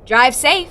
Drive safe.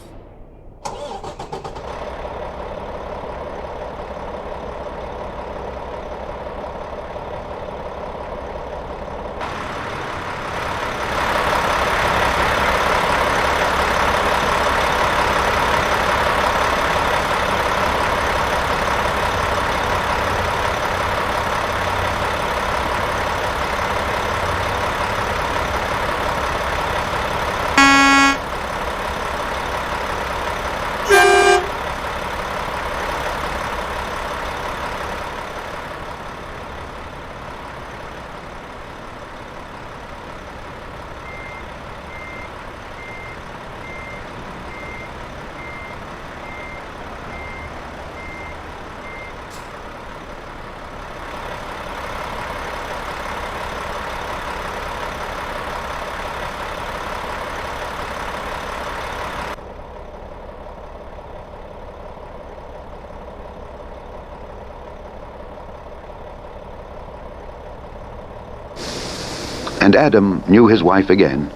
And Adam knew his wife again,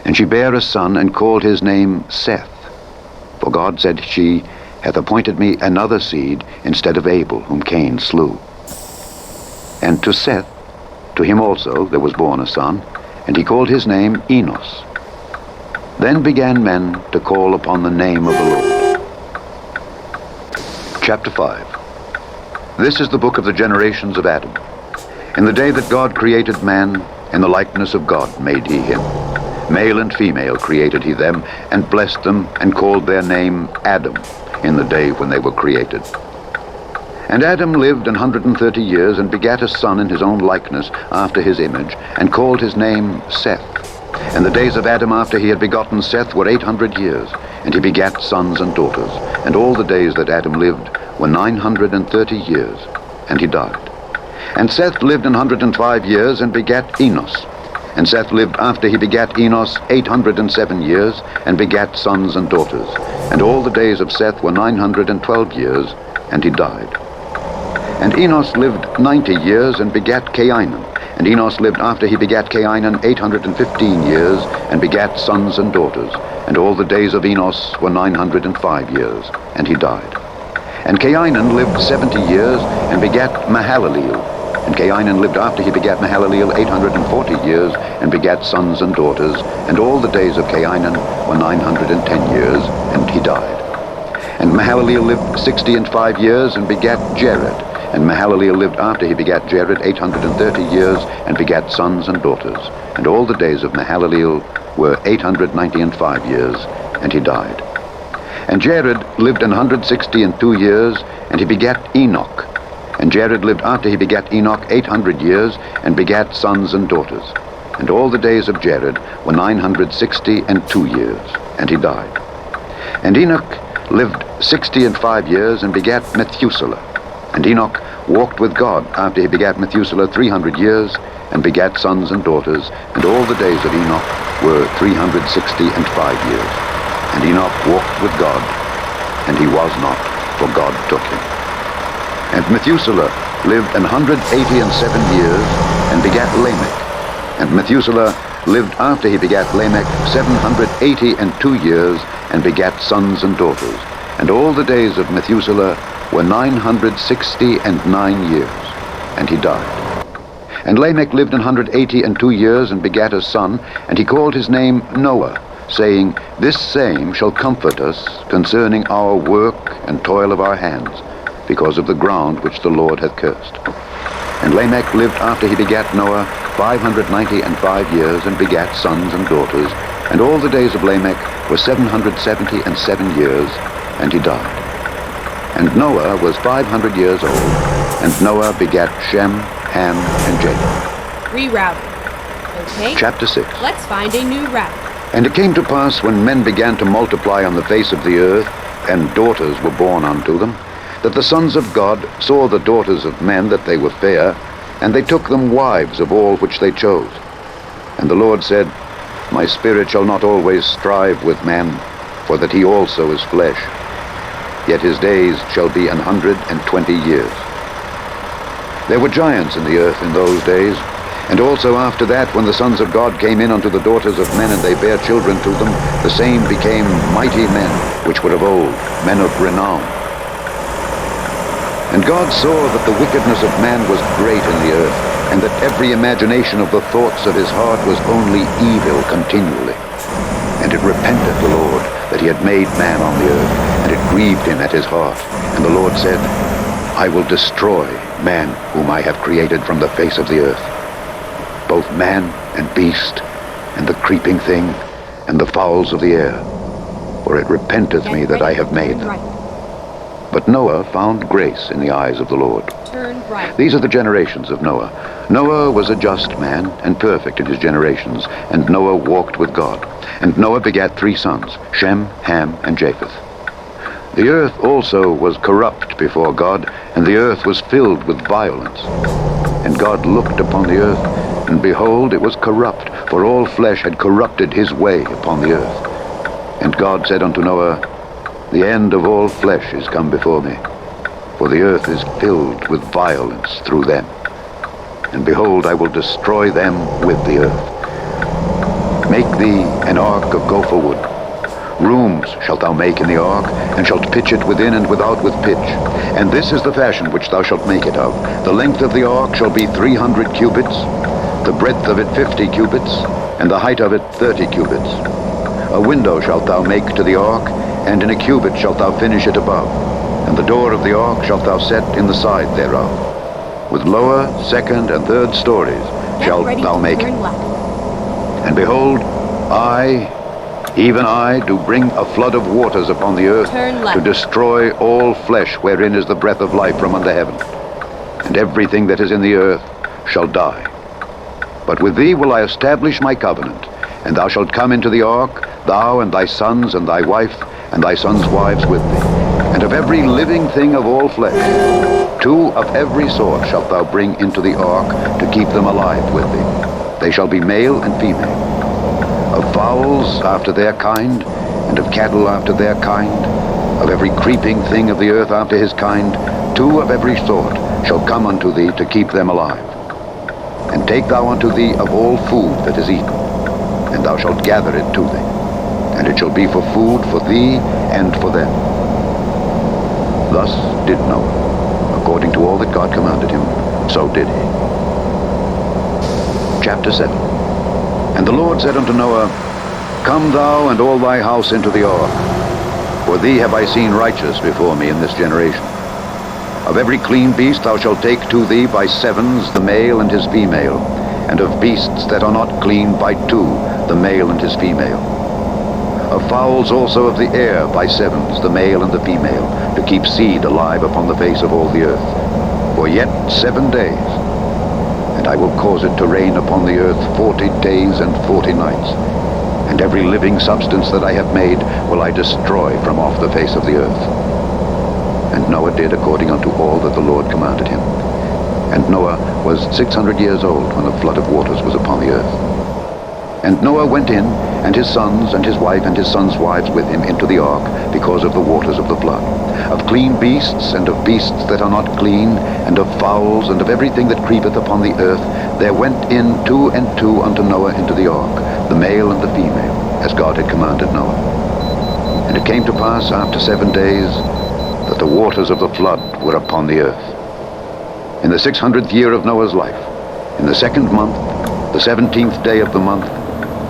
and she bare a son, and called his name Seth. For God, said she, hath appointed me another seed instead of Abel, whom Cain slew. And to Seth, to him also there was born a son, and he called his name Enos. Then began men to call upon the name of the Lord. Chapter 5. This is the book of the generations of Adam. In the day that God created man, in the likeness of God made he him. Male and female created he them, and blessed them, and called their name Adam, in the day when they were created. And Adam lived 130 years, and begat a son in his own likeness, after his image, and called his name Seth. And the days of Adam after he had begotten Seth were 800 years, and he begat sons and daughters. And all the days that Adam lived were 930 years, and he died. And Seth lived 105 years, and begat Enos. And Seth lived after he begat Enos 807 years, and begat sons and daughters. And all the days of Seth were 912 years, and he died. And Enos lived 90 years, and begat Cainan. And Enos lived after he begat Cainan 815 years, and begat sons and daughters. And all the days of Enos were 905 years, and he died. And Cainan lived 70 years, and begat Mahalaleel. And Cainan lived after he begat Mahalaleel 840 years, and begat sons and daughters. And all the days of Cainan were 910 years, and he died. And Mahalaleel lived 65 years, and begat Jared. And Mahalaleel lived after he begat Jared 830 years, and begat sons and daughters. And all the days of Mahalaleel were 895 years, and he died. And Jared lived 162 years, and he begat Enoch. And Jared lived after he begat Enoch 800 years, and begat sons and daughters. And all the days of Jared were 962 years, and he died. And Enoch lived 65 years, and begat Methuselah. And Enoch walked with God after he begat Methuselah 300 years, and begat sons and daughters. And all the days of Enoch were 365 years. And Enoch walked with God, and he was not, for God took him. And Methuselah lived 187 years, and begat Lamech. And Methuselah lived after he begat Lamech 782 years, and begat sons and daughters. And all the days of Methuselah were 969 years, and he died. And Lamech lived 182 years, and begat a son, and he called his name Noah, saying, This same shall comfort us concerning our work and toil of our hands, because of the ground which the Lord hath cursed. And Lamech lived after he begat Noah 595 years, and begat sons and daughters. And all the days of Lamech were 777 years, and he died. And Noah was 500 years old, and Noah begat Shem, Ham, and Japheth. Rerouting. Okay. Chapter 6. Let's find a new route. And it came to pass, when men began to multiply on the face of the earth, and daughters were born unto them, that the sons of God saw the daughters of men that they were fair, and they took them wives of all which they chose. And the Lord said, My spirit shall not always strive with man, for that he also is flesh. Yet his days shall be 120 years. There were giants in the earth in those days, And also after that, when the sons of God came in unto the daughters of men, and they bare children to them, the same became mighty men, which were of old, men of renown. And God saw that the wickedness of man was great in the earth, and that every imagination of the thoughts of his heart was only evil continually. And it repented the Lord that he had made man on the earth, and it grieved him at his heart. And the Lord said, I will destroy man whom I have created from the face of the earth, both man and beast, and the creeping thing, and the fowls of the air, for it repenteth me that I have made them. But Noah found grace in the eyes of the Lord. Turn right. These are the generations of Noah. Noah was a just man, and perfect in his generations, and Noah walked with God. And Noah begat 3 sons, Shem, Ham, and Japheth. The earth also was corrupt before God, and the earth was filled with violence. And God looked upon the earth, and behold, it was corrupt, for all flesh had corrupted his way upon the earth. And God said unto Noah, the end of all flesh is come before me, for the earth is filled with violence through them. And behold, I will destroy them with the earth. Make thee an ark of gopher wood. Rooms shalt thou make in the ark, and shalt pitch it within and without with pitch. And this is the fashion which thou shalt make it of. The length of the ark shall be 300 cubits, the breadth of it 50 cubits, and the height of it 30 cubits. A window shalt thou make to the ark, and in a cubit shalt thou finish it above. And the door of the ark shalt thou set in the side thereof. With lower, second, and third stories shalt thou make it. And behold, I, even I, do bring a flood of waters upon the earth to destroy all flesh wherein is the breath of life from under heaven. And everything that is in the earth shall die. But with thee will I establish my covenant, and thou shalt come into the ark, thou and thy sons and thy wife, and thy sons' wives with thee. And of every living thing of all flesh, 2 of every sort shalt thou bring into the ark to keep them alive with thee. They shall be male and female. Of fowls after their kind, and of cattle after their kind, of every creeping thing of the earth after his kind, 2 of every sort shall come unto thee to keep them alive. And take thou unto thee of all food that is eaten, and thou shalt gather it to thee, and it shall be for food for thee and for them. Thus did Noah, according to all that God commanded him, so did he. Chapter 7. And the Lord said unto Noah, Come thou and all thy house into the ark, for thee have I seen righteous before me in this generation. Of every clean beast thou shalt take to thee by 7s the male and his female, and of beasts that are not clean by 2 the male and his female. Of fowls also of the air by 7s the male and the female, to keep seed alive upon the face of all the earth, for yet 7 days. And I will cause it to rain upon the earth 40 days and 40 nights, and every living substance that I have made will I destroy from off the face of the earth. And Noah did according unto all that the Lord commanded him. And Noah was 600 years old when the flood of waters was upon the earth. And Noah went in, and his sons, and his wife, and his sons' wives with him into the ark, because of the waters of the flood. Of clean beasts, and of beasts that are not clean, and of fowls, and of everything that creepeth upon the earth, there went in 2 and 2 unto Noah into the ark, the male and the female, as God had commanded Noah. And it came to pass after 7 days, that the waters of the flood were upon the earth. In the 600th year of Noah's life, in the 2nd month, the 17th day of the month,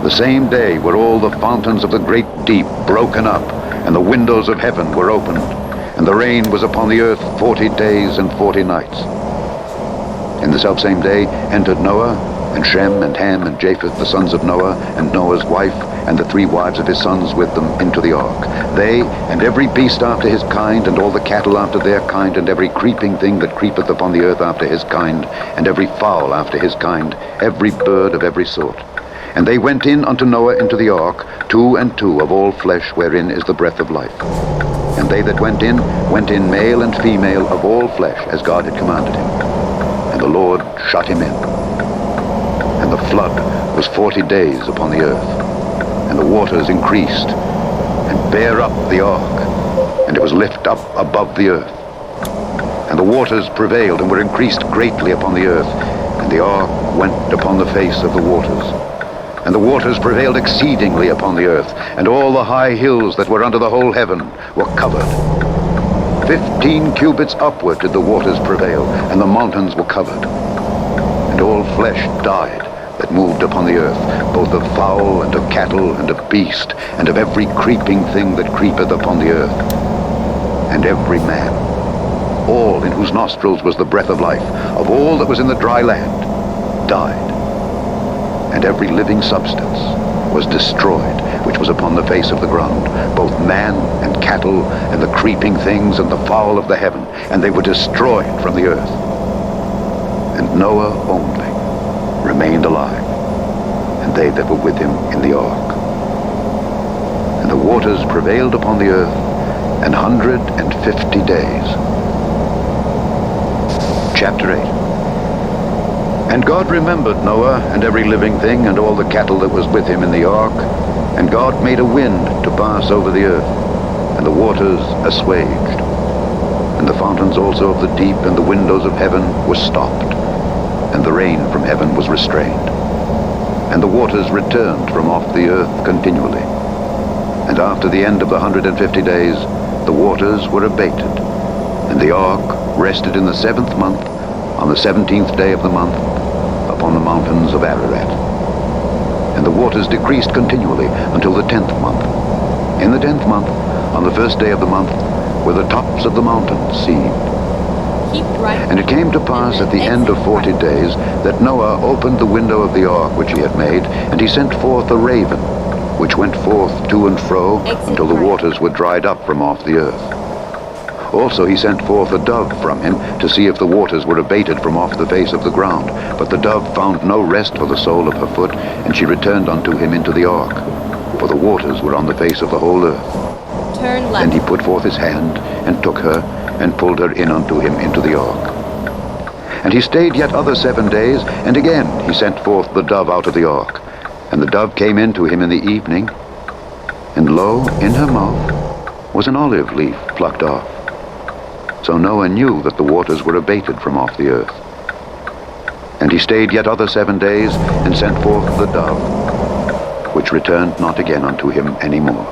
the same day were all the fountains of the great deep broken up, and the windows of heaven were opened, and the rain was upon the earth 40 days and 40 nights. In the selfsame day entered Noah, and Shem, and Ham, and Japheth, the sons of Noah, and Noah's wife, and the 3 wives of his sons with them into the ark. They, and every beast after his kind, and all the cattle after their kind, and every creeping thing that creepeth upon the earth after his kind, and every fowl after his kind, every bird of every sort. And they went in unto Noah into the ark, 2 and 2 of all flesh wherein is the breath of life. And they that went in male and female of all flesh, as God had commanded him. And the Lord shut him in. And the flood was 40 days upon the earth, and the waters increased, and bare up the ark, and it was lift up above the earth. And the waters prevailed, and were increased greatly upon the earth, And the ark went upon the face of the waters. And the waters prevailed exceedingly upon the earth, and all the high hills that were under the whole heaven were covered. 15 cubits upward did the waters prevail, and the mountains were covered. And all flesh died that moved upon the earth, both of fowl and of cattle and of beast, and of every creeping thing that creepeth upon the earth. And every man, all in whose nostrils was the breath of life, of all that was in the dry land, died. And every living substance was destroyed, which was upon the face of the ground, both man and cattle, and the creeping things, and the fowl of the heaven, and they were destroyed from the earth. And Noah only remained alive, and they that were with him in the ark. And the waters prevailed upon the earth 150 days. Chapter 8. And God remembered Noah and every living thing and all the cattle that was with him in the ark. And God made a wind to pass over the earth, and the waters assuaged. And the fountains also of the deep and the windows of heaven were stopped, and the rain from heaven was restrained. And the waters returned from off the earth continually. And after the end of the 150 days, the waters were abated. And the ark rested in the 7th month, on the 17th day of the month, upon the mountains of Ararat. And the waters decreased continually until the 10th month. In the 10th month, on the 1st day of the month, were the tops of the mountains seen. And it came to pass at the end of 40 days that Noah opened the window of the ark which he had made, and he sent forth a raven, which went forth to and fro until the waters were dried up from off the earth. Also he sent forth a dove from him to see if the waters were abated from off the face of the ground. But the dove found no rest for the sole of her foot, and she returned unto him into the ark, for the waters were on the face of the whole earth. Turn left. And he put forth his hand, and took her, and pulled her in unto him into the ark. And he stayed yet other 7 days, and again he sent forth the dove out of the ark. And the dove came in to him in the evening, and lo, in her mouth was an olive leaf plucked off. So Noah knew that the waters were abated from off the earth. And he stayed yet other 7 days, and sent forth the dove, which returned not again unto him any more.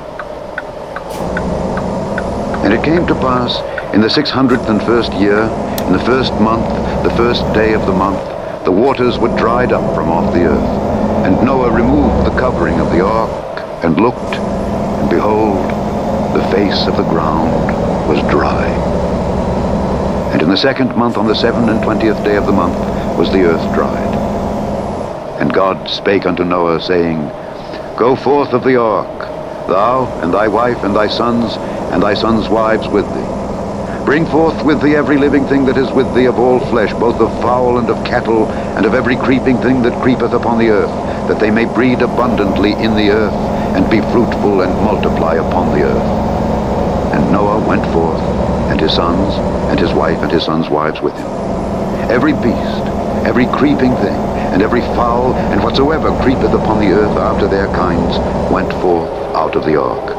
And it came to pass in the 601st year, in the 1st month, the 1st day of the month, the waters were dried up from off the earth. And Noah removed the covering of the ark, and looked, and behold, the face of the ground was dry. And in the 2nd month, on the 27th day of the month, was the earth dried. And God spake unto Noah, saying, Go forth of the ark, thou, and thy wife, and thy sons' wives with thee. Bring forth with thee every living thing that is with thee of all flesh, both of fowl and of cattle, and of every creeping thing that creepeth upon the earth, that they may breed abundantly in the earth, and be fruitful and multiply upon the earth. And Noah went forth, and his sons, and his wife, and his sons' wives with him. Every beast, every creeping thing, and every fowl, and whatsoever creepeth upon the earth after their kinds, went forth out of the ark.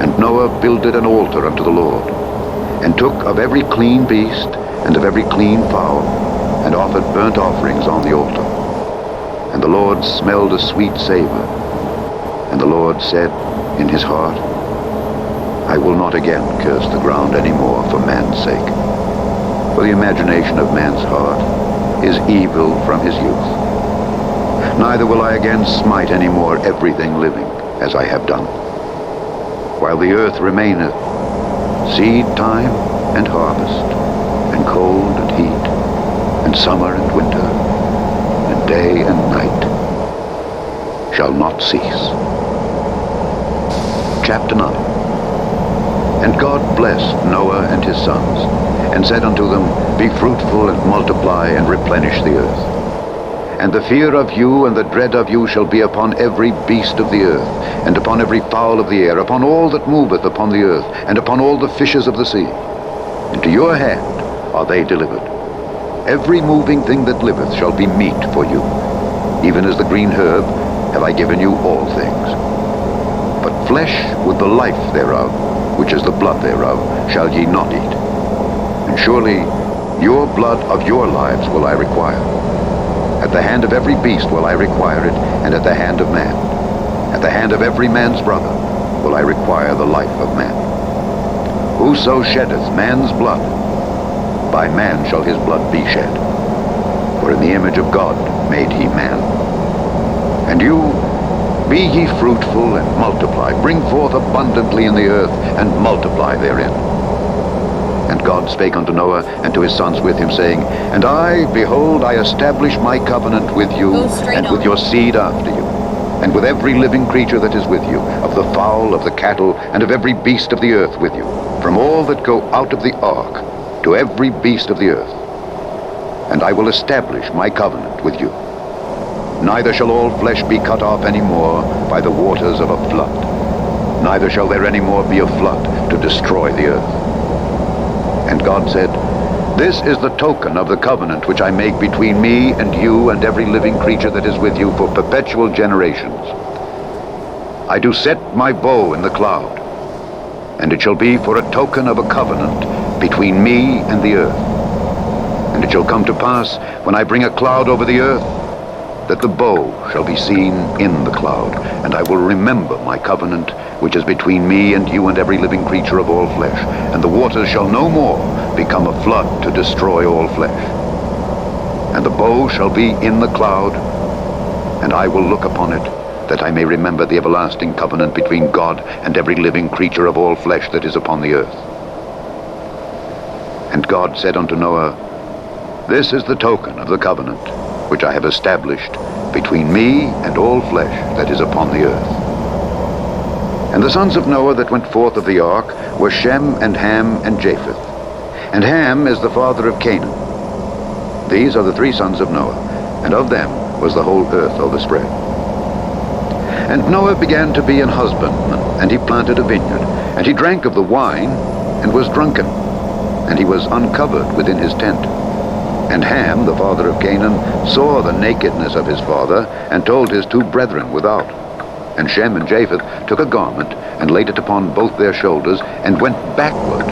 And Noah builded an altar unto the Lord, and took of every clean beast, and of every clean fowl, and offered burnt offerings on the altar. And the Lord smelled a sweet savor. And the Lord said in his heart, I will not again curse the ground any more for man's sake. For the imagination of man's heart is evil from his youth. Neither will I again smite any more everything living, as I have done. While the earth remaineth, seed time and harvest, and cold and heat, and summer and winter, and day and night, shall not cease. Chapter 9. And God blessed Noah and his sons, and said unto them, Be fruitful, and multiply, and replenish the earth. And the fear of you and the dread of you shall be upon every beast of the earth, and upon every fowl of the air, upon all that moveth upon the earth, and upon all the fishes of the sea. Into your hand are they delivered. Every moving thing that liveth shall be meat for you. Even as the green herb have I given you all things. But flesh with the life thereof, which is the blood thereof, shall ye not eat. And surely your blood of your lives will I require. At the hand of every beast will I require it, and at the hand of man. At the hand of every man's brother will I require the life of man. Whoso sheddeth man's blood, by man shall his blood be shed. For in the image of God made he man. And you, be ye fruitful and multiply, bring forth abundantly in the earth, and multiply therein. And God spake unto Noah and to his sons with him, saying, And I, behold, I establish my covenant with you, and with your seed after you, and with every living creature that is with you, of the fowl, of the cattle, and of every beast of the earth with you, from all that go out of the ark, to every beast of the earth. And I will establish my covenant with you. Neither shall all flesh be cut off any more by the waters of a flood. Neither shall there any more be a flood to destroy the earth. And God said, This is the token of the covenant which I make between me and you and every living creature that is with you for perpetual generations. I do set my bow in the cloud, and it shall be for a token of a covenant between me and the earth. And it shall come to pass, when I bring a cloud over the earth, that the bow shall be seen in the cloud, and I will remember my covenant, which is between me and you and every living creature of all flesh, and the waters shall no more become a flood to destroy all flesh. And the bow shall be in the cloud, and I will look upon it, that I may remember the everlasting covenant between God and every living creature of all flesh that is upon the earth. And God said unto Noah, This is the token of the covenant which I have established between me and all flesh that is upon the earth. And the sons of Noah that went forth of the ark were Shem and Ham and Japheth. And Ham is the father of Canaan. These are the three sons of Noah, and of them was the whole earth overspread. And Noah began to be an husbandman, and he planted a vineyard, and he drank of the wine, and was drunken, and he was uncovered within his tent. And Ham, the father of Canaan, saw the nakedness of his father, and told his two brethren without. And Shem and Japheth took a garment, and laid it upon both their shoulders, and went backward,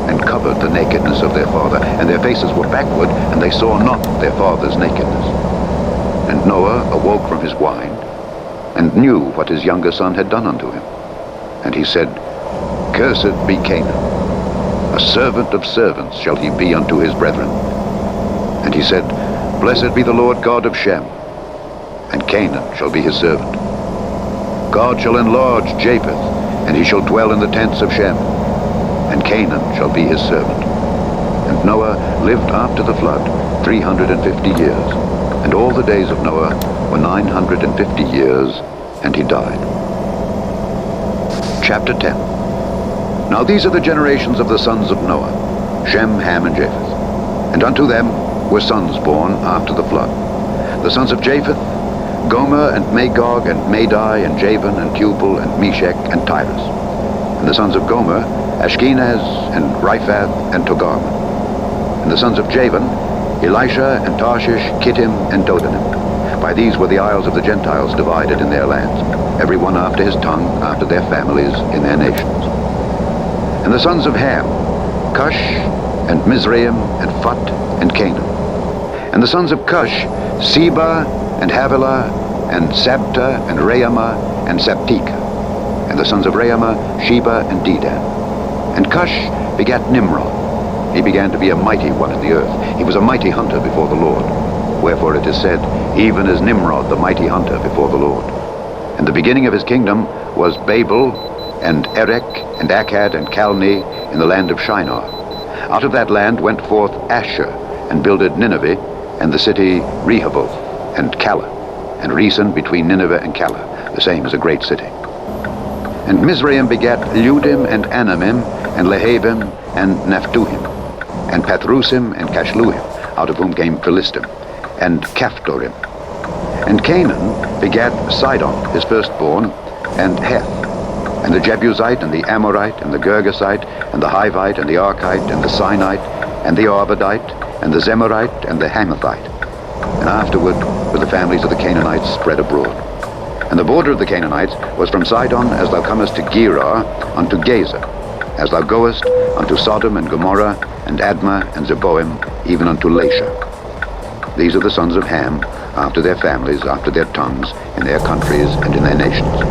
and covered the nakedness of their father. And their faces were backward, and they saw not their father's nakedness. And Noah awoke from his wine, and knew what his younger son had done unto him. And he said, Cursed be Canaan, a servant of servants shall he be unto his brethren. And he said, Blessed be the Lord God of Shem, and Canaan shall be his servant. God shall enlarge Japheth, and he shall dwell in the tents of Shem, and Canaan shall be his servant. And Noah lived after the flood 350 years, and all the days of Noah were 950 years, and he died. Chapter 10. Now these are the generations of the sons of Noah, Shem, Ham, and Japheth. And unto them were sons born after the flood. The sons of Japheth, Gomer, and Magog, and Madai, and Javan, and Tubal, and Meshech, and Tyrus. And the sons of Gomer, Ashkenaz, and Riphath, and Togarmah. And the sons of Javan, Elisha, and Tarshish, Kittim, and Dodanim. By these were the isles of the Gentiles divided in their lands, every one after his tongue, after their families, in their nations. And the sons of Ham, Cush, and Mizraim, and Phut, and Canaan. And the sons of Cush, Seba, and Havilah, and Sabta, and Raamah, and Sabteka. And the sons of Raamah, Sheba, and Dedan. And Cush begat Nimrod. He began to be a mighty one in the earth. He was a mighty hunter before the Lord. Wherefore it is said, even as Nimrod, the mighty hunter before the Lord. And the beginning of his kingdom was Babel, and Erech, and Akkad, and Calneh, in the land of Shinar. Out of that land went forth Asher, and builded Nineveh, and the city Rehoboth, and Calah, and Resen between Nineveh and Calah. The same is a great city. And Mizraim begat Ludim, and Anamim, and Lehabim, and Naphtuhim, and Pathrusim, and Cashluhim, out of whom came Philistim, and Caphtorim. And Canaan begat Sidon, his firstborn, and Heth, and the Jebusite, and the Amorite, and the Girgasite, and the Hivite, and the Archite, and the Sinite, and the Arvadite, and the Zemarite, and the Hamathite. And afterward were the families of the Canaanites spread abroad. And the border of the Canaanites was from Sidon as thou comest to Gerar unto Gaza, as thou goest unto Sodom and Gomorrah, and Admah, and Zeboim, even unto Lasha. These are the sons of Ham, after their families, after their tongues, in their countries, and in their nations.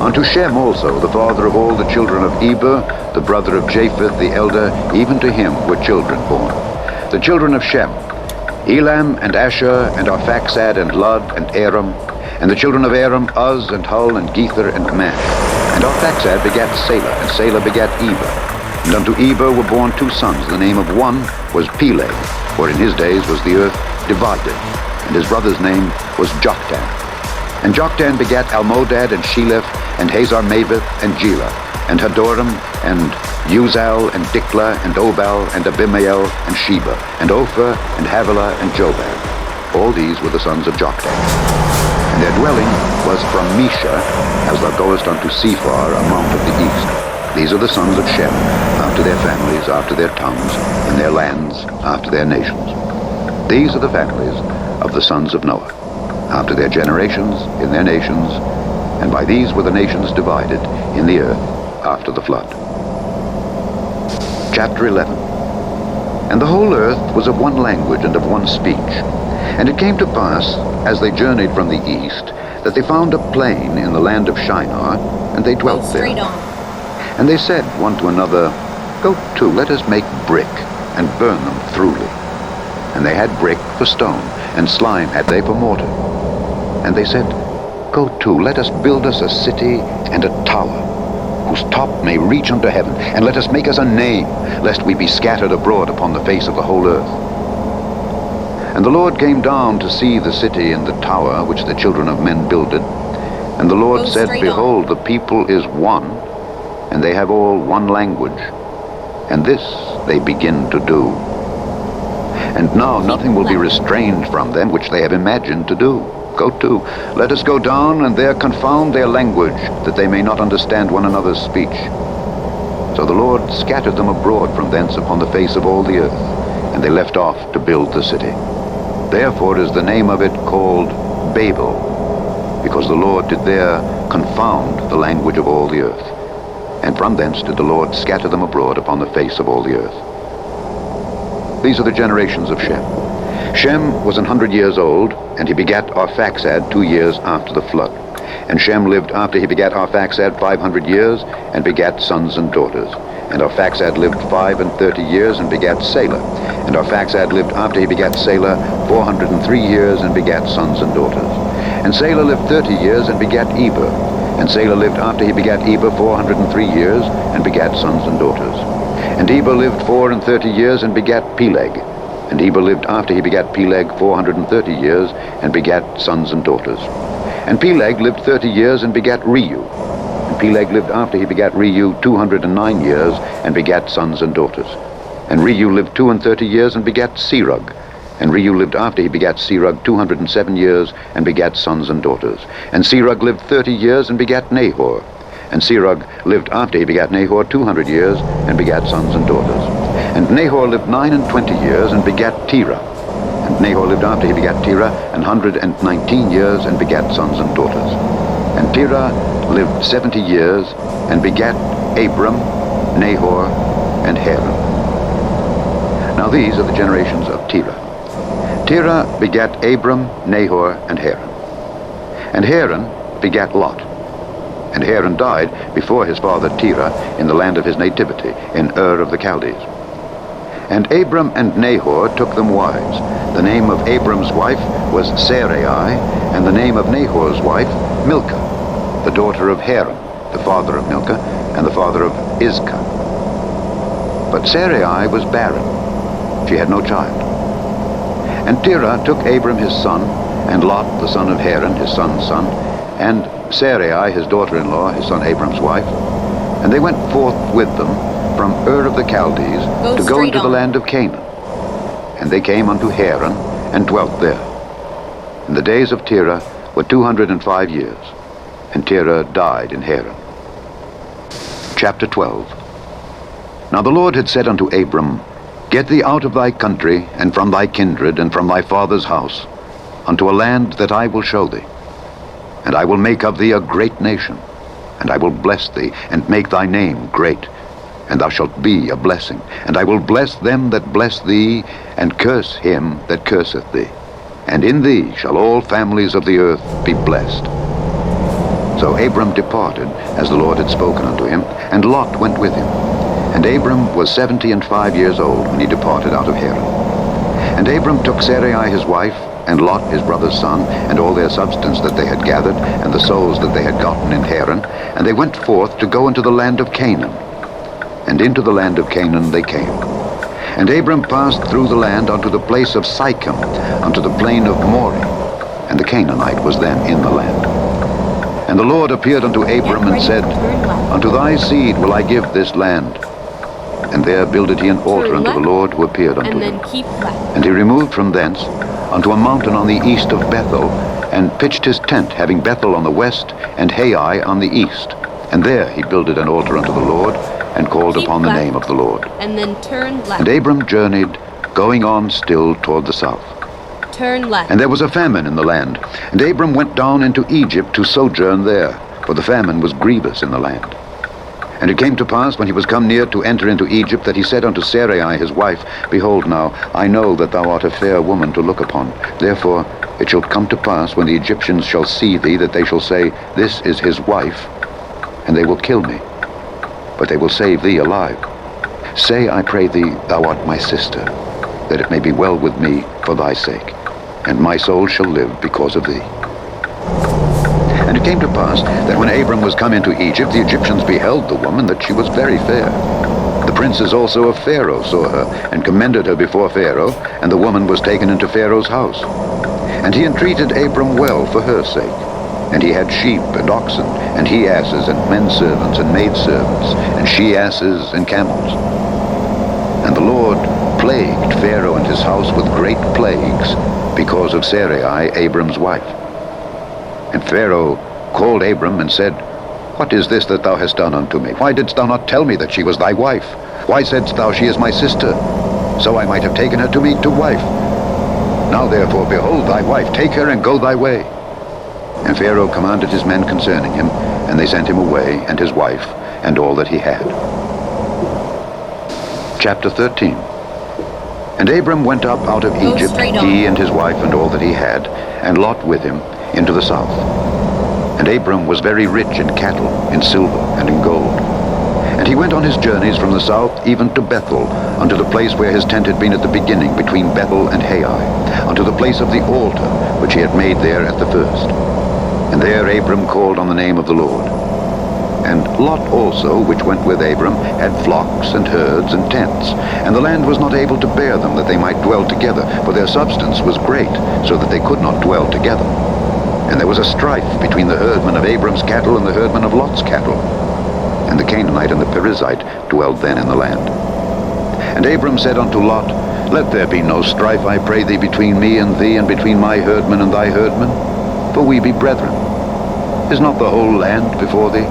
Unto Shem also, the father of all the children of Eber, the brother of Japheth the elder, even to him were children born. The children of Shem, Elam and Asher and Arphaxad and Lud and Aram, and the children of Aram, Uz and Hul and Gether and Mash. And Arphaxad begat Salah, and Salah begat Eber. And unto Eber were born two sons. The name of one was Peleg, for in his days was the earth divided, and his brother's name was Joktan. And Joktan begat Almodad and Sheleph, and Hazar-Maveth and Jelah, and Hadoram, and Uzal, and Diklah, and Obal, and Abimael, and Sheba, and Ophir, and Havilah, and Jobab. All these were the sons of Joktan. And their dwelling was from Mesha, as thou goest unto Sephar, a mount of the east. These are the sons of Shem, after their families, after their tongues, in their lands, after their nations. These are the families of the sons of Noah, after their generations, in their nations, and by these were the nations divided in the earth after the flood. Chapter 11. And the whole earth was of one language and of one speech. And it came to pass, as they journeyed from the east, that they found a plain in the land of Shinar, and they dwelt there. And they said one to another, Go to, let us make brick, and burn them throughly. And they had brick for stone, and slime had they for mortar. And they said, Go to, let us build us a city and a tower, whose top may reach unto heaven, and let us make us a name, lest we be scattered abroad upon the face of the whole earth. And the Lord came down to see the city and the tower which the children of men builded. And the Lord said, Behold, the people is one, and they have all one language, and this they begin to do. And now nothing will be restrained from them which they have imagined to do. Go to, let us go down, and there confound their language, that they may not understand one another's speech. So the Lord scattered them abroad from thence upon the face of all the earth, and they left off to build the city. Therefore is the name of it called Babel, because the Lord did there confound the language of all the earth. And from thence did the Lord scatter them abroad upon the face of all the earth. These are the generations of Shem. Shem was 100 years old, and he begat Arphaxad 2 years after the flood. And Shem lived after he begat Arphaxad 500 years, and begat sons and daughters. And Arphaxad lived 35 years, and begat Salah. And Arphaxad lived after he begat Salah 403 years, and begat sons and daughters. And Salah lived 30 years, and begat Eber. And Salah lived after he begat Eber 403 years, and begat sons and daughters. And Eber lived 34 years, and begat Peleg. And Eber lived after he begat Peleg 430 years, and begat sons and daughters. And Peleg lived 30 years, and begat Reu. And Peleg lived after he begat Reu 209 years, and begat sons and daughters. And Reu lived 32 years, and begat Serug. And Reu lived after he begat Serug 207 years, and begat sons and daughters. And Serug lived 30 years, and begat Nahor. And Serug lived after he begat Nahor 200 years, and begat sons and daughters. And Nahor lived 29 years, and begat Terah. And Nahor lived after he begat Terah 119 years, and begat sons and daughters. And Terah lived 70 years, and begat Abram, Nahor, and Haran. Now these are the generations of Terah. Terah begat Abram, Nahor, and Haran. And Haran begat Lot. And Haran died before his father Terah in the land of his nativity, in Ur of the Chaldees. And Abram and Nahor took them wives. The name of Abram's wife was Sarai, and the name of Nahor's wife Milcah, the daughter of Haran, the father of Milcah, and the father of Iscah. But Sarai was barren. She had no child. And Terah took Abram his son, and Lot the son of Haran, his son's son, and Sarai, his daughter-in-law, his son Abram's wife, and they went forth with them from Ur of the Chaldees to go into the land of Canaan. And they came unto Haran, and dwelt there. And the days of Terah were 205 years, and Terah died in Haran. Chapter 12. Now the Lord had said unto Abram, Get thee out of thy country, and from thy kindred, and from thy father's house, unto a land that I will show thee. And I will make of thee a great nation, and I will bless thee, and make thy name great, and thou shalt be a blessing. And I will bless them that bless thee, and curse him that curseth thee. and in thee shall all families of the earth be blessed. So Abram departed, as the Lord had spoken unto him, and Lot went with him. And Abram was 75 years old when he departed out of Haran. And Abram took Sarai his wife, and Lot his brother's son, and all their substance that they had gathered, and the souls that they had gotten in Haran, and they went forth to go into the land of Canaan. And into the land of Canaan they came. And Abram passed through the land unto the place of Sichem, unto the plain of Moreh, and the Canaanite was then in the land. And the Lord appeared unto Abram and said, Unto thy seed will I give this land. And there builded he an altar unto the Lord who appeared unto him. And he removed from thence unto a mountain on the east of Bethel, and pitched his tent, having Bethel on the west, and Hai on the east. And there he builded an altar unto the Lord, and called upon the name of the Lord. And then turn left. And Abram journeyed, going on still toward the south. Turn left. And there was a famine in the land, and Abram went down into Egypt to sojourn there, for the famine was grievous in the land. And it came to pass, when he was come near to enter into Egypt, that he said unto Sarai his wife, Behold now, I know that thou art a fair woman to look upon. Therefore it shall come to pass, when the Egyptians shall see thee, that they shall say, This is his wife, and they will kill me, but they will save thee alive. Say, I pray thee, thou art my sister, that it may be well with me for thy sake, and my soul shall live because of thee. And it came to pass that when Abram was come into Egypt, the Egyptians beheld the woman, that she was very fair. The princes also of Pharaoh saw her, and commended her before Pharaoh, and the woman was taken into Pharaoh's house. And he entreated Abram well for her sake. And he had sheep and oxen, and he-asses, and men-servants, and maidservants, and she-asses, and camels. And the Lord plagued Pharaoh and his house with great plagues, because of Sarai, Abram's wife. And Pharaoh called Abram and said, What is this that thou hast done unto me? Why didst thou not tell me that she was thy wife? Why saidst thou, She is my sister? So I might have taken her to me to wife. Now therefore, behold thy wife, take her and go thy way. And Pharaoh commanded his men concerning him, and they sent him away, and his wife, and all that he had. Chapter 13. And Abram went up out of Egypt, he and his wife, and all that he had, and Lot with him, into the south. And Abram was very rich in cattle, in silver, and in gold. And he went on his journeys from the south even to Bethel, unto the place where his tent had been at the beginning, between Bethel and Hai, unto the place of the altar, which he had made there at the first. And there Abram called on the name of the Lord. And Lot also, which went with Abram, had flocks and herds and tents. And the land was not able to bear them, that they might dwell together, for their substance was great, so that they could not dwell together. And there was a strife between the herdmen of Abram's cattle and the herdmen of Lot's cattle. And the Canaanite and the Perizzite dwelled then in the land. And Abram said unto Lot, Let there be no strife, I pray thee, between me and thee, and between my herdmen and thy herdmen, for we be brethren. Is not the whole land before thee?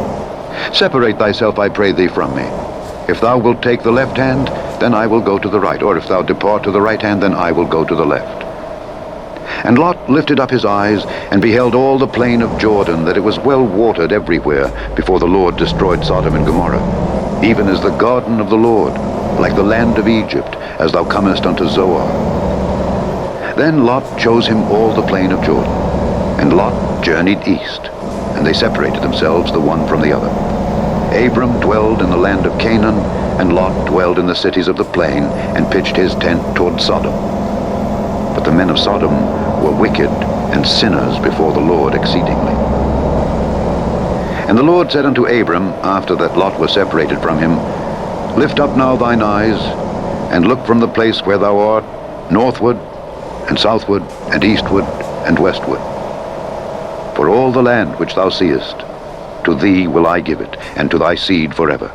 Separate thyself, I pray thee, from me. If thou wilt take the left hand, then I will go to the right, or if thou depart to the right hand, then I will go to the left. And Lot lifted up his eyes, and beheld all the plain of Jordan, that it was well watered everywhere, before the Lord destroyed Sodom and Gomorrah, even as the garden of the Lord, like the land of Egypt, as thou comest unto Zoar. Then Lot chose him all the plain of Jordan, and Lot journeyed east, and they separated themselves the one from the other. Abram dwelled in the land of Canaan, and Lot dwelled in the cities of the plain, and pitched his tent toward Sodom. But the men of Sodom were wicked and sinners before the Lord exceedingly. And the Lord said unto Abram, after that Lot was separated from him, Lift up now thine eyes, and look from the place where thou art, northward, and southward, and eastward, and westward. For all the land which thou seest, to thee will I give it, and to thy seed forever.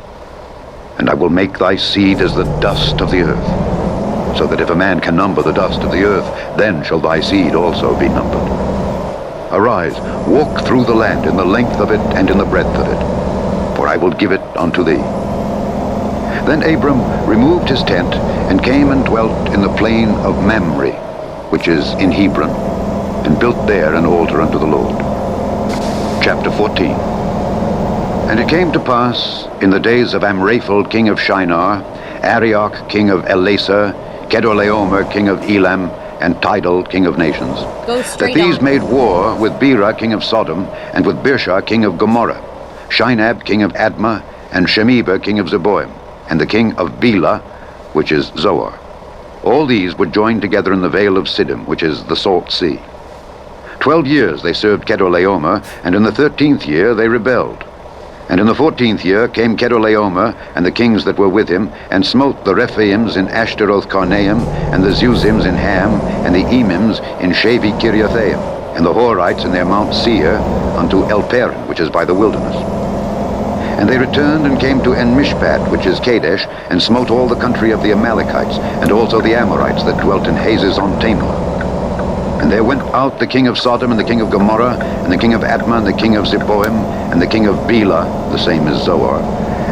And I will make thy seed as the dust of the earth, so that if a man can number the dust of the earth, then shall thy seed also be numbered. Arise, walk through the land in the length of it and in the breadth of it, for I will give it unto thee. Then Abram removed his tent, and came and dwelt in the plain of Mamre, which is in Hebron, and built there an altar unto the Lord. Chapter 14. And it came to pass, in the days of Amraphel king of Shinar, Arioch king of Elasar, Kedorlaomer king of Elam, and Tidal, king of nations, Go that straight these on. made war with Bera, king of Sodom, and with Birsha, king of Gomorrah, Shinab, king of Admah, and Shemeba, king of Zeboim, and the king of Bela, which is Zoar. All these were joined together in the vale of Siddim, which is the Salt Sea. 12 years they served Chedorlaomer, and in the 13th year they rebelled. And in the 14th year came Chedorlaomer and the kings that were with him, and smote the Rephaims in Ashtaroth Karnaim, and the Zuzims in Ham, and the Emims in Shavi Kiriathaim, and the Horites in their Mount Seir unto Elparan, which is by the wilderness. And they returned and came to En-Mishpat, which is Kadesh, and smote all the country of the Amalekites, and also the Amorites that dwelt in Hazez Tamar. And there went out the king of Sodom, and the king of Gomorrah, and the king of Admah, and the king of Zeboim, and the king of Bela, the same as Zoar.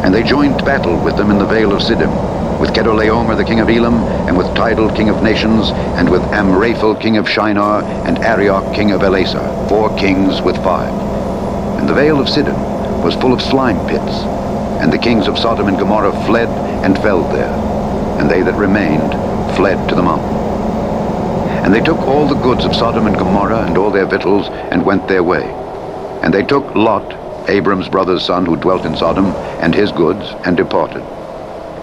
And they joined battle with them in the vale of Siddim, with Chedorlaomer the king of Elam, and with Tidal king of nations, and with Amraphel king of Shinar, and Arioch king of Elasar, 4 kings with 5. And the vale of Siddim was full of slime pits, and the kings of Sodom and Gomorrah fled and fell there, and they that remained fled to the mountain. And they took all the goods of Sodom and Gomorrah and all their victuals, and went their way. And they took Lot, Abram's brother's son, who dwelt in Sodom, and his goods, and departed.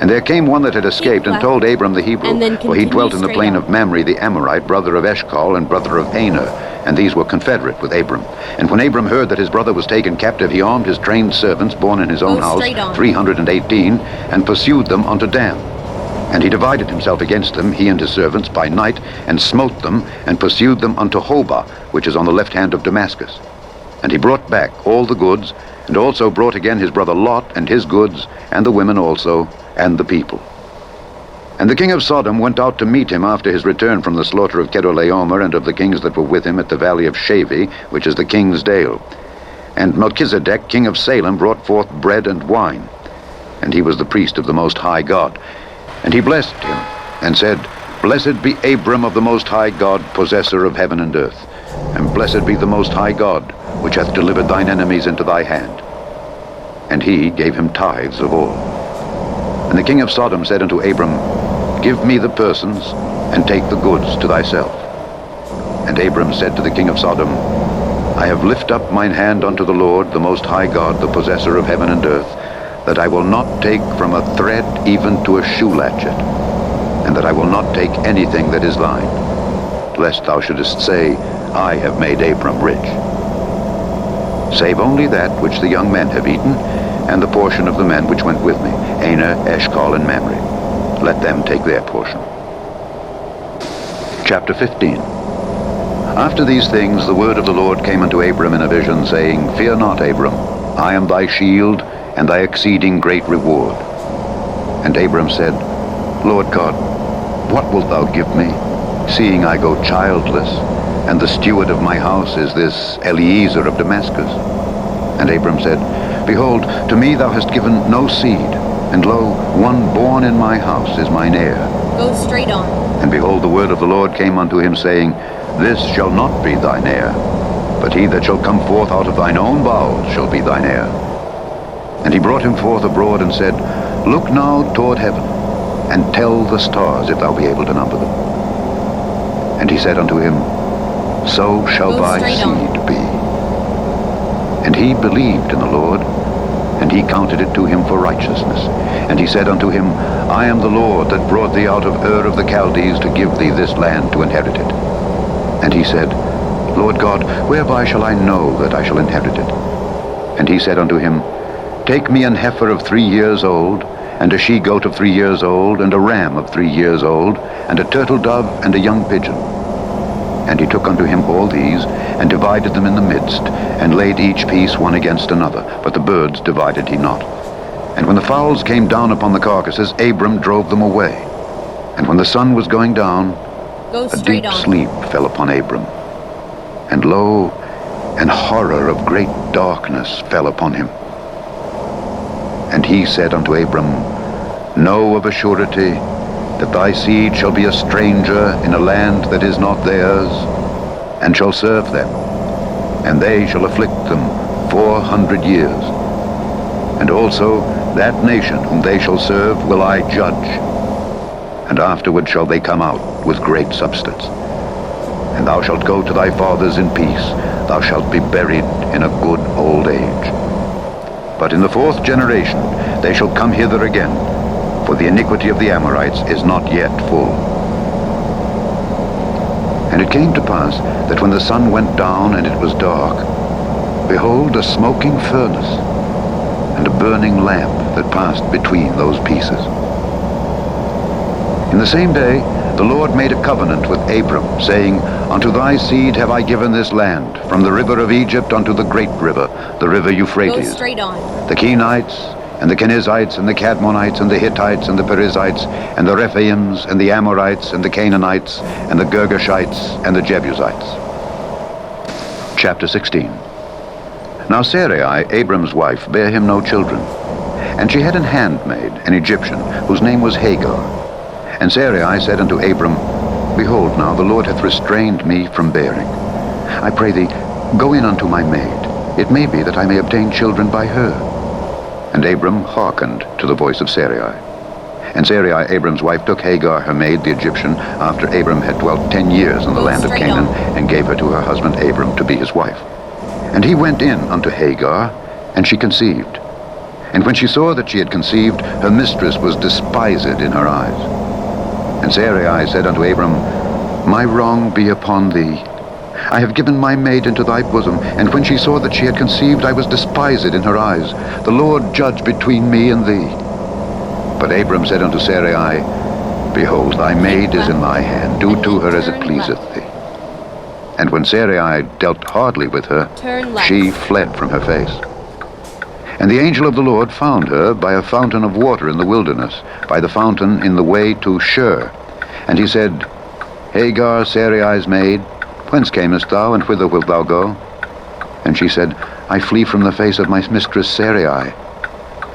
And there came one that had escaped, and told Abram the Hebrew, for he dwelt in the plain of Mamre the Amorite, brother of Eshcol, and brother of Aner, and these were confederate with Abram. And when Abram heard that his brother was taken captive, he armed his trained servants, born in his own house, 318, and pursued them unto Dan. And he divided himself against them, he and his servants, by night, and smote them, and pursued them unto Hobah, which is on the left hand of Damascus. And he brought back all the goods, and also brought again his brother Lot, and his goods, and the women also, and the people. And the king of Sodom went out to meet him after his return from the slaughter of Chedorlaomer, and of the kings that were with him at the valley of Shavi, which is the king's dale. And Melchizedek, king of Salem, brought forth bread and wine. And he was the priest of the Most High God. And he blessed him, and said, Blessed be Abram of the Most High God, possessor of heaven and earth. And blessed be the Most High God, which hath delivered thine enemies into thy hand. And he gave him tithes of all. And the king of Sodom said unto Abram, Give me the persons, and take the goods to thyself. And Abram said to the king of Sodom, I have lifted up mine hand unto the Lord, the Most High God, the possessor of heaven and earth, that I will not take from a thread even to a shoe latchet, and that I will not take anything that is thine, lest thou shouldest say, I have made Abram rich. Save only that which the young men have eaten, and the portion of the men which went with me, Aner, Eshcol, and Mamre. Let them take their portion. Chapter 15. After these things the word of the Lord came unto Abram in a vision, saying, Fear not, Abram, I am thy shield, and thy exceeding great reward. And Abram said, Lord God, what wilt thou give me, seeing I go childless, and the steward of my house is this Eliezer of Damascus? And Abram said, Behold, to me thou hast given no seed, and lo, one born in my house is mine heir. Go straight on. And behold, the word of the Lord came unto him, saying, This shall not be thine heir, but he that shall come forth out of thine own bowels shall be thine heir. And he brought him forth abroad, and said, Look now toward heaven, and tell the stars, if thou be able to number them. And he said unto him, So shall thy seed be. And he believed in the Lord, and he counted it to him for righteousness. And he said unto him, I am the Lord that brought thee out of Ur of the Chaldees to give thee this land to inherit it. And he said, Lord God, whereby shall I know that I shall inherit it? And he said unto him, Take me an heifer of 3 years old, and a she-goat of 3 years old, and a ram of 3 years old, and a turtle-dove, and a young pigeon. And he took unto him all these, and divided them in the midst, and laid each piece one against another, but the birds divided he not. And when the fowls came down upon the carcasses, Abram drove them away. And when the sun was going down, a deep sleep fell upon Abram. And lo, an horror of great darkness fell upon him. And he said unto Abram, Know of a surety that thy seed shall be a stranger in a land that is not theirs, and shall serve them, and they shall afflict them 400 years. And also that nation whom they shall serve will I judge, and afterward shall they come out with great substance. and thou shalt go to thy fathers in peace. Thou shalt be buried in a good old age. But in the 4th generation they shall come hither again, for the iniquity of the Amorites is not yet full. And it came to pass that when the sun went down and it was dark, behold, a smoking furnace, and a burning lamp that passed between those pieces. In the same day the Lord made a covenant with Abram, saying, Unto thy seed have I given this land, from the river of Egypt unto the great river, the river Euphrates. Go straight on. The Kenites, and the Kenizzites, and the Cadmonites, and the Hittites, and the Perizzites, and the Rephaims, and the Amorites, and the Canaanites, and the Girgashites, and the Jebusites. Chapter 16. Now Sarai, Abram's wife, bare him no children, and she had an handmaid, an Egyptian, whose name was Hagar. And Sarai said unto Abram, Behold, now the Lord hath restrained me from bearing. I pray thee, go in unto my maid. It may be that I may obtain children by her. And Abram hearkened to the voice of Sarai. And Sarai, Abram's wife, took Hagar, her maid, the Egyptian, after Abram had dwelt 10 years in the land of Canaan, and gave her to her husband Abram to be his wife. And he went in unto Hagar, and she conceived. And when she saw that she had conceived, her mistress was despised in her eyes. And Sarai said unto Abram, My wrong be upon thee. I have given my maid into thy bosom, and when she saw that she had conceived, I was despised in her eyes. The Lord judge between me and thee. But Abram said unto Sarai, Behold, thy maid is in thy hand. Do to her as it pleaseth thee. And when Sarai dealt hardly with her, she fled from her face. And the angel of the Lord found her by a fountain of water in the wilderness, by the fountain in the way to Shur. And he said, Hagar, Sarai's maid, whence camest thou, and whither wilt thou go? And she said, I flee from the face of my mistress Sarai.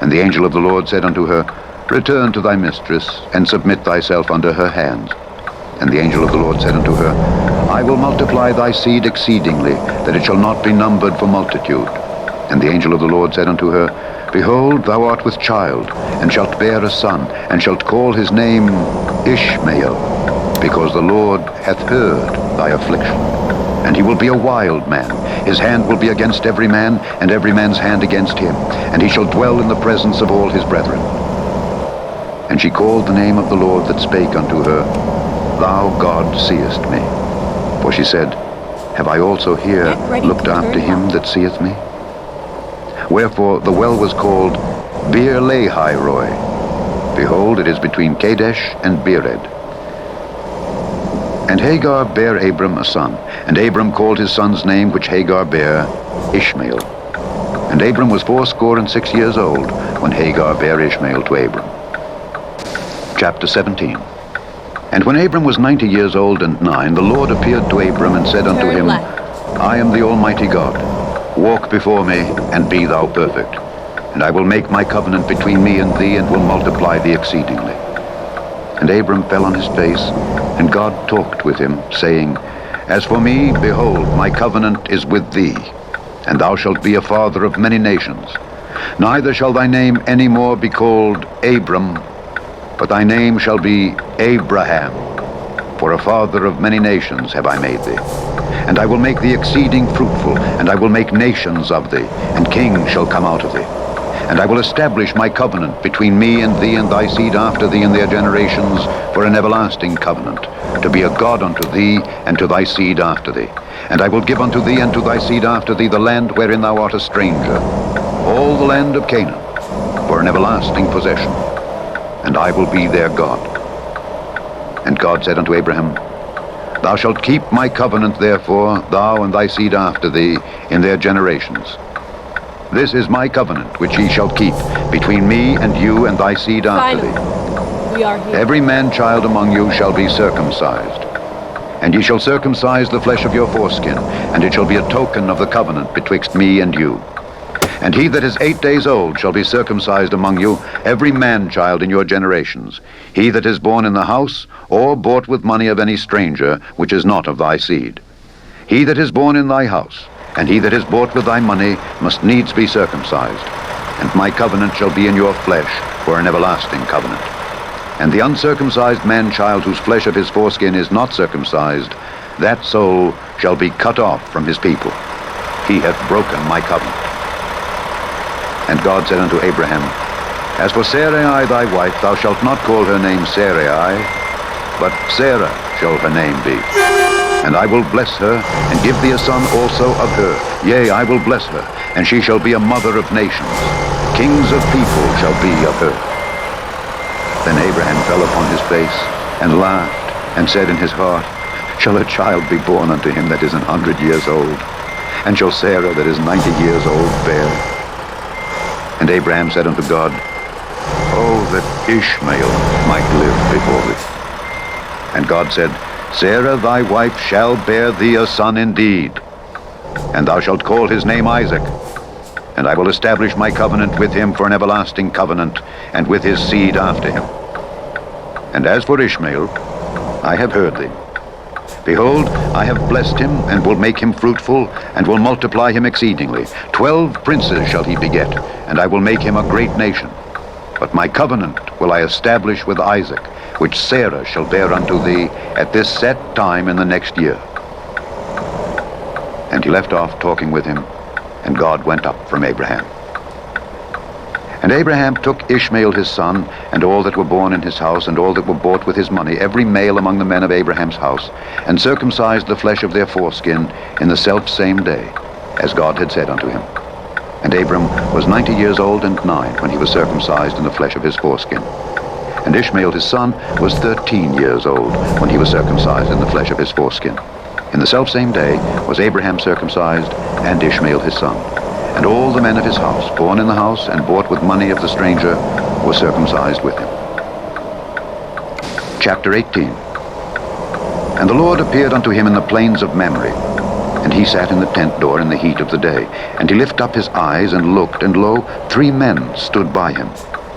And the angel of the Lord said unto her, Return to thy mistress, and submit thyself under her hands. And the angel of the Lord said unto her, I will multiply thy seed exceedingly, that it shall not be numbered for multitude. And the angel of the Lord said unto her, Behold, thou art with child, and shalt bear a son, and shalt call his name Ishmael, because the Lord hath heard thy affliction. And he will be a wild man. His hand will be against every man, and every man's hand against him. And he shall dwell in the presence of all his brethren. And she called the name of the Lord that spake unto her, Thou, God, seest me. For she said, Have I also here looked after him that seeth me? Wherefore the well was called Beer Lahai Roi. Behold, it is between Kadesh and Bered. And Hagar bare Abram a son, and Abram called his son's name which Hagar bare Ishmael. And Abram was 86 years old when Hagar bare Ishmael to Abram. Chapter 17. And when Abram was 90 years old and 9, the Lord appeared to Abram and said unto him, I am the Almighty God. Walk before me, and be thou perfect. And I will make my covenant between me and thee, and will multiply thee exceedingly. And Abram fell on his face, and God talked with him, saying, As for me, behold, my covenant is with thee, and thou shalt be a father of many nations. Neither shall thy name any more be called Abram, but thy name shall be Abraham, for a father of many nations have I made thee. And I will make thee exceeding fruitful, and I will make nations of thee, and kings shall come out of thee. And I will establish my covenant between me and thee and thy seed after thee in their generations for an everlasting covenant, to be a God unto thee and to thy seed after thee. And I will give unto thee and to thy seed after thee the land wherein thou art a stranger, all the land of Canaan, for an everlasting possession. And I will be their God. And God said unto Abraham, Thou shalt keep my covenant, therefore, thou and thy seed after thee, in their generations. This is my covenant, which ye shall keep, between me and you and thy seed after thee. We are here. Every man-child among you shall be circumcised. And ye shall circumcise the flesh of your foreskin, and it shall be a token of the covenant betwixt me and you. And he that is 8 days old shall be circumcised among you, every man-child in your generations, he that is born in the house, or bought with money of any stranger, which is not of thy seed. He that is born in thy house, and he that is bought with thy money, must needs be circumcised. And my covenant shall be in your flesh for an everlasting covenant. And the uncircumcised man-child whose flesh of his foreskin is not circumcised, that soul shall be cut off from his people. He hath broken my covenant. And God said unto Abraham, As for Sarai thy wife, thou shalt not call her name Sarai, but Sarah shall her name be. And I will bless her, and give thee a son also of her. Yea, I will bless her, and she shall be a mother of nations. Kings of people shall be of her. Then Abraham fell upon his face, and laughed, and said in his heart, Shall a child be born unto him that is 100 years old? And shall Sarah that is 90 years old bear? And Abraham said unto God, Oh, that Ishmael might live before thee. And God said, Sarah thy wife shall bear thee a son indeed, and thou shalt call his name Isaac. And I will establish my covenant with him for an everlasting covenant, and with his seed after him. And as for Ishmael, I have heard thee. Behold, I have blessed him, and will make him fruitful, and will multiply him exceedingly. 12 princes shall he beget, and I will make him a great nation. But my covenant will I establish with Isaac, which Sarah shall bear unto thee at this set time in the next year. And he left off talking with him, and God went up from Abraham. And Abraham took Ishmael his son, and all that were born in his house, and all that were bought with his money, every male among the men of Abraham's house, and circumcised the flesh of their foreskin in the selfsame day, as God had said unto him. And Abram was 90 years old and 9 when he was circumcised in the flesh of his foreskin. And Ishmael his son was 13 years old when he was circumcised in the flesh of his foreskin. In the selfsame day was Abraham circumcised, and Ishmael his son. And all the men of his house, born in the house and bought with money of the stranger, were circumcised with him. Chapter 18. And the Lord appeared unto him in the plains of Mamre, and he sat in the tent door in the heat of the day. And he lifted up his eyes and looked, and lo, 3 men stood by him.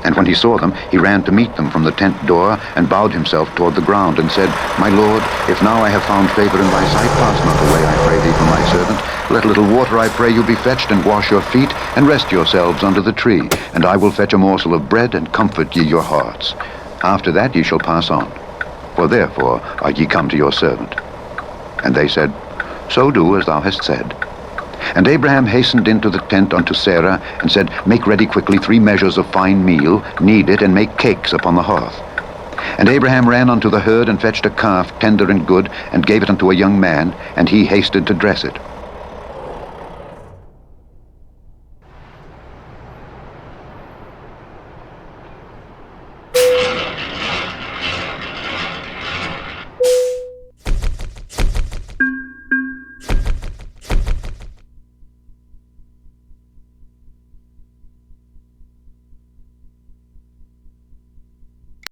And when he saw them, he ran to meet them from the tent door, and bowed himself toward the ground, and said, My Lord, if now I have found favor in thy sight, pass not away, I pray thee, from thy servant. Let a little water, I pray you, be fetched, and wash your feet, and rest yourselves under the tree. And I will fetch a morsel of bread, and comfort ye your hearts. After that ye shall pass on. For therefore are ye come to your servant. And they said, So do as thou hast said. And Abraham hastened into the tent unto Sarah, and said, Make ready quickly 3 measures of fine meal, knead it, and make cakes upon the hearth. And Abraham ran unto the herd, and fetched a calf, tender and good, and gave it unto a young man, and he hasted to dress it.